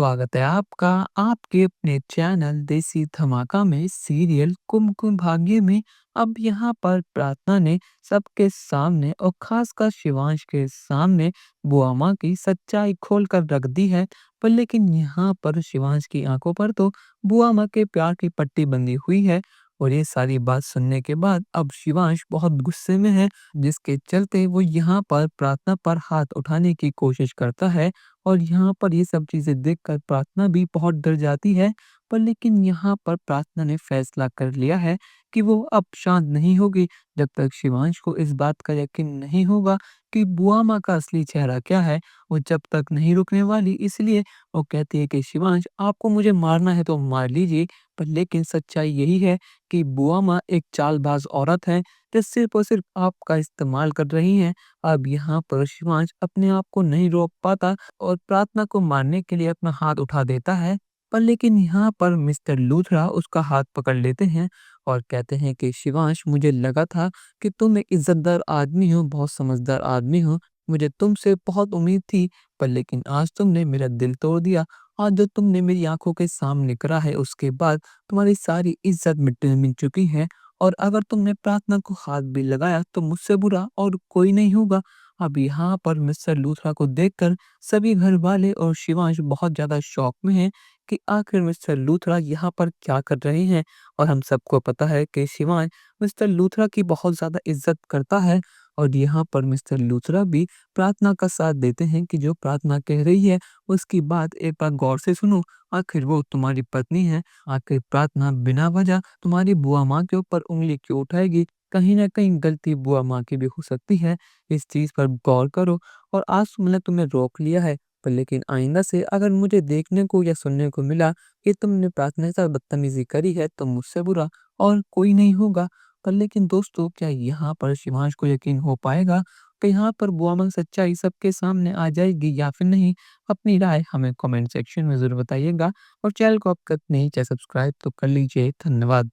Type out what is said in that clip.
स्वागत है आपका आपके अपने चैनल देसी धमाका में सीरियल कुमकुम भाग्य में। अब यहाँ पर प्रार्थना ने सबके सामने और खासकर शिवांश के सामने बुआ माँ की सच्चाई खोल कर रख दी है। पर लेकिन यहाँ पर शिवांश की आंखों पर तो बुआ माँ के प्यार की पट्टी बंधी हुई है। और ये सारी बात सुनने के बाद अब शिवांश बहुत गुस्से में है, जिसके चलते वो यहाँ पर प्रार्थना पर हाथ उठाने की कोशिश करता है। और यहाँ पर ये सब चीज़ें देखकर प्रार्थना भी बहुत डर जाती है। पर लेकिन यहाँ पर प्रार्थना ने फैसला कर लिया है कि वो अब शांत नहीं होगी जब तक शिवांश को इस बात का यकीन नहीं होगा कि बुआ माँ का असली चेहरा क्या है। वो जब तक नहीं रुकने वाली, इसलिए वो कहती है कि शिवांश, आपको मुझे मारना है तो मार लीजिए, पर लेकिन सच्चाई यही है कि बुआ माँ एक चालबाज औरत है जो सिर्फ और सिर्फ आपका इस्तेमाल कर रही हैं। अब यहाँ पर शिवांश अपने आप को नहीं रोक पाता और प्रार्थना को मारने के लिए अपना हाथ उठा देता है। पर लेकिन यहाँ पर मिस्टर लूथरा उसका हाथ पकड़ लेते हैं और कहते हैं कि शिवांश, मुझे लगा था कि तुम एक इज्जतदार आदमी हो, बहुत समझदार आदमी हो। मुझे तुमसे बहुत उम्मीद थी, पर लेकिन आज तुमने मेरा दिल तोड़ दिया। आज जो तुमने मेरी आंखों के सामने करा है, उसके बाद तुम्हारी सारी इज्जत मिट मिट चुकी है। और अगर तुमने प्रार्थना को हाथ भी लगाया तो मुझसे बुरा और कोई नहीं होगा। अब यहाँ पर मिस्टर लूथरा को देखकर सभी घर वाले और शिवांश बहुत ज़्यादा शॉक में हैं कि आखिर मिस्टर लूथरा यहाँ पर क्या कर रहे हैं। और हम सबको पता है कि शिवांश मिस्टर लूथरा की बहुत ज़्यादा इज्जत करता है। और यहाँ पर मिस्टर लूथरा भी प्रार्थना का साथ देते हैं कि जो प्रार्थना कह रही है उसकी बात एक बार गौर से सुनो। आखिर वो तुम्हारी पत्नी है। आखिर प्रार्थना बिना वजह तुम्हारी बुआ माँ के ऊपर उंगली क्यों उठाएगी? कहीं ना कहीं गलती बुआ माँ की भी हो सकती है। इस चीज़ पर गौर करो। और आज तो मैंने तुम्हें रोक लिया है, पर लेकिन आइंदा से अगर मुझे देखने को या सुनने को मिला कि तुमने प्रार्थना के साथ बदतमीजी करी है तो मुझसे बुरा और कोई नहीं होगा। पर लेकिन दोस्तों, क्या यहाँ पर शिवांश को यकीन हो पाएगा कि यहाँ पर बुआ माँ की सच्चाई सबके सामने आ जाएगी या फिर नहीं? अपनी राय हमें कमेंट सेक्शन में ज़रूर बताइएगा। और चैनल को अब तक नहीं चाहे सब्सक्राइब तो कर लीजिए। धन्यवाद।